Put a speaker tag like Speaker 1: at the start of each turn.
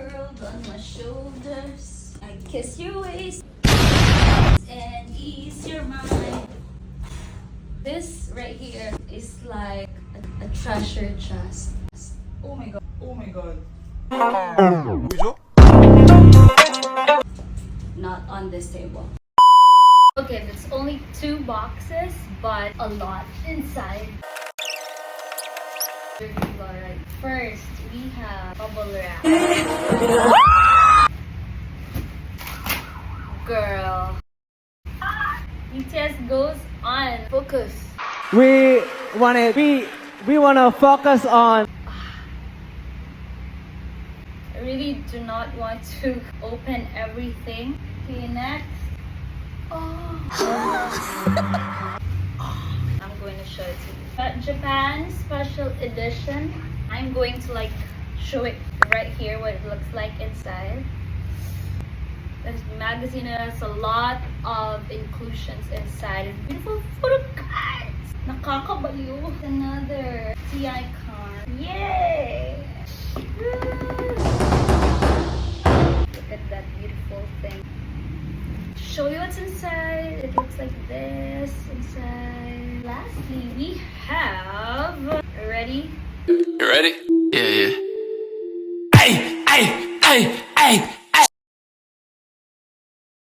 Speaker 1: world on my shoulders. I kiss your waist and ease your mind. This right here is like a treasure chest. Oh my god. Oh my god. Not on this table. Okay, that's only 2 boxes, but a lot inside. Here we go, right? First, we have bubble wrap. Girl. BTS goes on. Focus.
Speaker 2: We wanna focus on.
Speaker 1: I really do not want to open everything. Okay, next. Oh. I'm going to show it to you. Japan special edition. I'm going to like show it right here what it looks like inside. This magazine has a lot of inclusions inside and beautiful photo cards. Nakakabaliw. Another tea icon. Yay! Look at that beautiful thing. Show you what's inside. It looks like this inside. Lastly, we have. Ready?
Speaker 3: You ready? Yeah. Hey!